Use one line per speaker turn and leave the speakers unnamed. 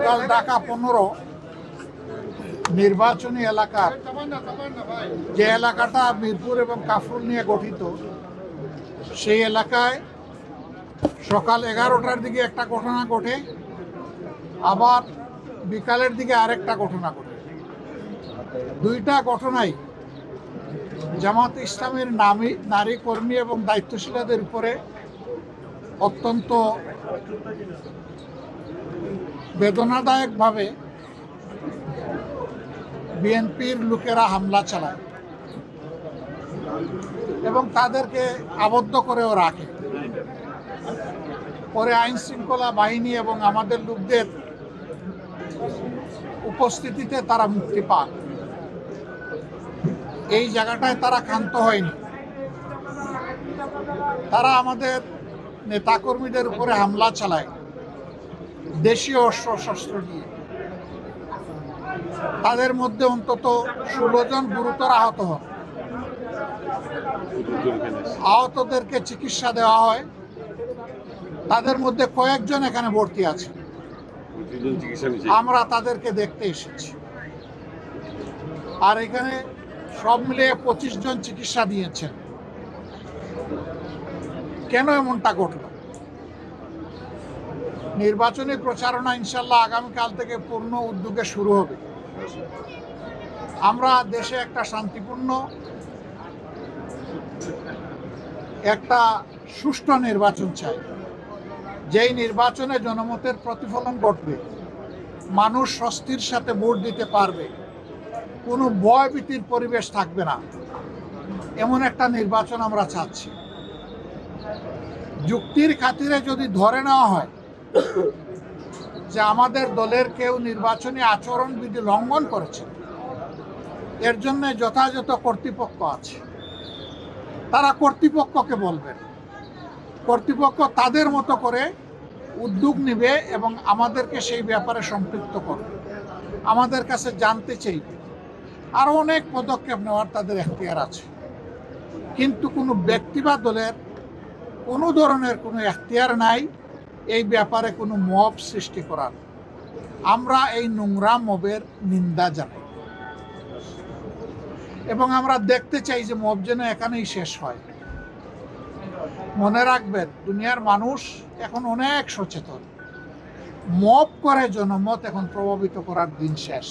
গতকাল ঢাকা 15 নির্বাচনী এলাকার যে এলাকাটা মিরপুর এবং কাফরুল নিয়ে গঠিত, সেই এলাকায় সকাল 11টার দিকে একটা ঘটনা ঘটে, আবার বিকালের দিকে আরেকটা ঘটনা ঘটে। দুইটা ঘটনাই জামাত ইসলামের নারী কর্মী এবং দায়িত্বশীলদের উপরে অত্যন্ত বেদনাদায়কভাবে বিএনপির লোকেরা হামলা চালায় এবং তাদেরকে আবদ্ধ করেও রাখে। পরে আইন শৃঙ্খলা বাহিনী এবং আমাদের লোকদের উপস্থিতিতে তারা মুক্তি পান। এই জায়গাটায় তারা ক্ষান্ত হয়নি, তারা আমাদের নেতাকর্মীদের উপরে হামলা চালায় দেশীয় অস্ত্র শস্ত্র দিয়ে। তাদের মধ্যে অন্তত 16 জন গুরুতর আহত হন। আহতদেরকে চিকিৎসা দেওয়া হয়, তাদের মধ্যে কয়েকজন এখানে ভর্তি আছে। আমরা তাদেরকে দেখতে এসেছি। আর এখানে সব মিলিয়ে 25 জন চিকিৎসা দিয়েছেন। কেন এমনটা ঘটল? নির্বাচনী প্রচারণা ইনশাল্লাহ আগামীকাল থেকে পূর্ণ উদ্যোগে শুরু হবে। আমরা দেশে একটা শান্তিপূর্ণ, একটা সুষ্ঠু নির্বাচন চাই, যেই নির্বাচনে জনমতের প্রতিফলন ঘটবে, মানুষ স্বস্তির সাথে ভোট দিতে পারবে, কোনো ভয়ভীতির পরিবেশ থাকবে না, এমন একটা নির্বাচন আমরা চাচ্ছি। যুক্তির খাতিরে যদি ধরে নেওয়া হয় যে আমাদের দলের কেউ নির্বাচনী আচরণবিধি লঙ্ঘন করেছে, এর জন্য যথাযথ কর্তৃপক্ষ আছে, তারা কর্তৃপক্ষকে বলবেন, কর্তৃপক্ষ তাদের মতো করে উদ্যোগ নেবে এবং আমাদেরকে সেই ব্যাপারে সম্পৃক্ত করবে, আমাদের কাছে জানতে চাইবে। আরও অনেক পদক্ষেপ নেওয়ার তাদের এখতিয়ার আছে, কিন্তু কোনো ব্যক্তি বা দলের কোনো ধরনের কোনো এখতিয়ার নাই এই ব্যাপারে কোনো মব সৃষ্টি করার। আমরা এই নোংরা মবের নিন্দা জানাই এবং আমরা দেখতে চাই যে মব যেন এখানেই শেষ হয়। মনে রাখবেন, দুনিয়ার মানুষ এখন অনেক সচেতন। মব করে জনমত এখন প্রভাবিত করার দিন শেষ।